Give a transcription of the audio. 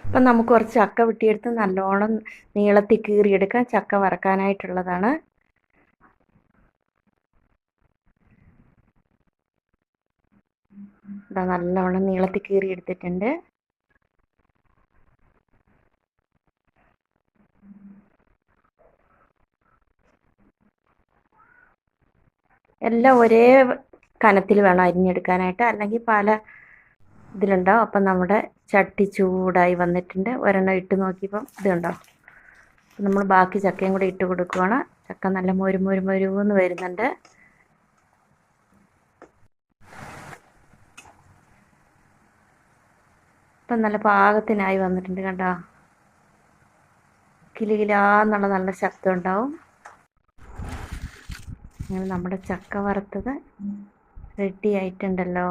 അപ്പം നമുക്ക് കുറച്ച് ചക്ക വെട്ടിയെടുത്ത് നല്ലോണം നീളത്തിൽ കീറിയെടുക്കാം. ചക്ക വറക്കാനായിട്ടുള്ളതാണ്. ഇതാ നല്ലോണം നീളത്തിൽ കീറിയെടുത്തിട്ടുണ്ട്. എല്ലാം ഒരേ കനത്തിൽ വേണം അരിഞ്ഞെടുക്കാനായിട്ട്, അല്ലെങ്കിൽ പല ഇതിലുണ്ടാവും. അപ്പം നമ്മുടെ ചട്ടി ചൂടായി വന്നിട്ടുണ്ട്. ഒരെണ്ണം ഇട്ട് നോക്കിയപ്പം ഇതുണ്ടാവും. നമ്മൾ ബാക്കി ചക്കയും കൂടെ ഇട്ട് കൊടുക്കുകയാണ്. ചക്ക നല്ല മൊരുന്ന് വരുന്നുണ്ട്. ഇപ്പം നല്ല പാകത്തിനായി വന്നിട്ടുണ്ട്. കണ്ടോ, കിലുകിലാന്നുള്ള നല്ല ശബ്ദം ഉണ്ടാവും. അങ്ങനെ നമ്മുടെ ചക്ക വറുത്തത് റെഡി ആയിട്ടുണ്ടല്ലോ.